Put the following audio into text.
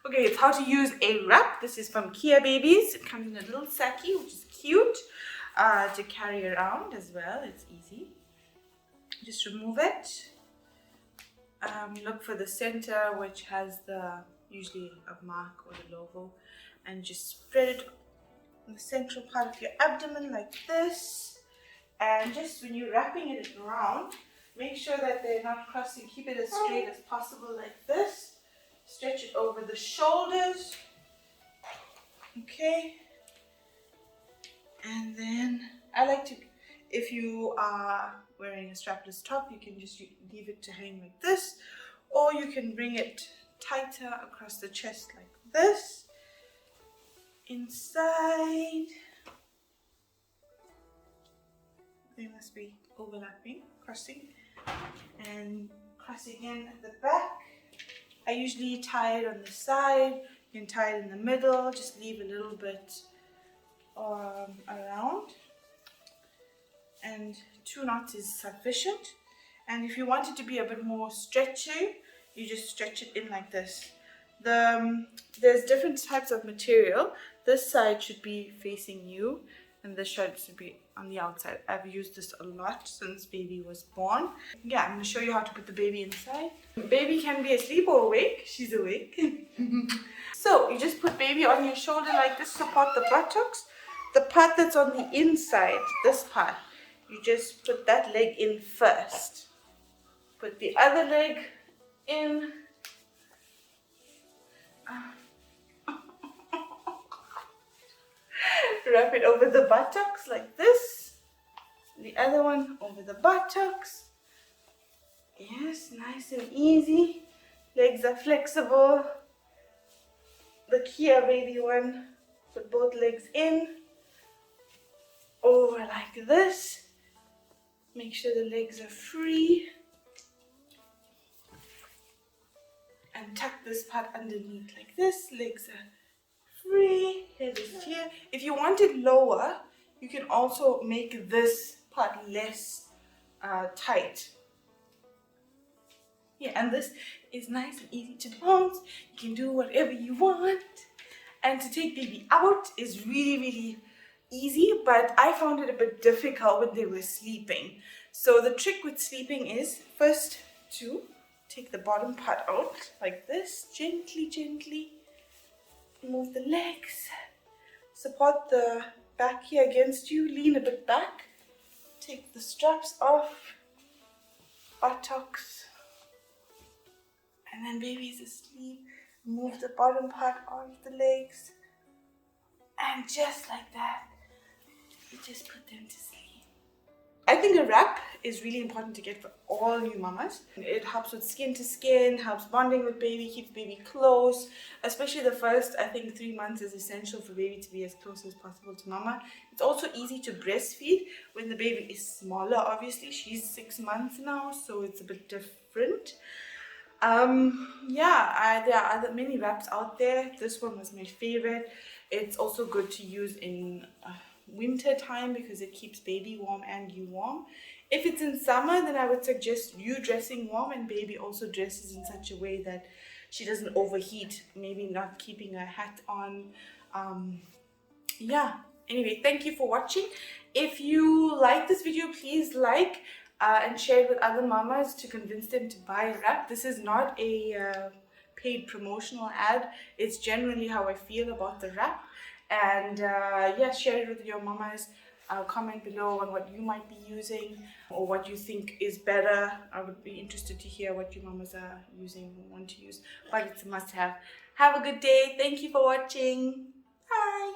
Okay, it's how to use a wrap. This is from Keababies. It comes in a little sackie, which is cute to carry around as well. It's easy. Just remove it. Look for the center, which has usually a mark or the logo, and just spread it on the central part of your abdomen like this. And just when you're wrapping it around, make sure that they're not crossing. Keep it as straight as possible like this. Stretch it over the shoulders. Okay. And then I like to, if you are wearing a strapless top, you can just leave it to hang like this, or you can bring it tighter across the chest like this. Inside. They must be overlapping, crossing, and cross again at the back. I usually tie it on the side. You can tie it in the middle. Just leave a little bit around, and 2 knots is sufficient. And if you want it to be a bit more stretchy, you just stretch it in like this. There's different types of material. This side should be facing you, and this side should be on the outside. I've used this a lot since baby was born. Yeah, I'm going to show you how to put the baby inside. Baby can be asleep or awake. She's awake. So you just put baby on your shoulder like this, support the buttocks. The part that's on the inside, this part, you just put that leg in first. Put the other leg in. Wrap it over the buttocks like this. The other one over the buttocks. Yes, nice and easy. Legs are flexible. The Keababy one, put both legs in. Over like this. Make sure the legs are free. And tuck this part underneath like this. Legs are free. Head is here. If you want it lower, you can also make this part less tight. Yeah, and this is nice and easy to bounce. You can do whatever you want. And to take baby out is really, really easy, but I found it a bit difficult when they were sleeping. So the trick with sleeping is first to take the bottom part out like this, gently, gently. Move the legs, support the back here against you, lean a bit back, take the straps off, buttocks, and then baby is asleep. Move the bottom part of the legs, and just like that, you just put them to sleep. I think a wrap is really important to get for all new mamas. It helps with skin to skin, helps bonding with baby, keeps baby close. Especially the first, I think 3 months is essential for baby to be as close as possible to mama. It's also easy to breastfeed when the baby is smaller, obviously. She's 6 months now, so it's a bit different. There are many wraps out there. This one was my favorite. It's also good to use in winter time because it keeps baby warm and you warm. If it's in summer, then I would suggest you dressing warm and baby also dresses in such a way that she doesn't overheat, maybe not keeping her hat on. Anyway, thank you for watching. If you like this video, please like and share it with other mamas to convince them to buy a wrap. This is not a paid promotional ad. It's generally how I feel about the wrap. And share it with your mamas. Comment below on what you might be using or what you think is better. I would be interested to hear what your mamas are using or want to use, but it's a must have. Have a good day. Thank you for watching. Bye.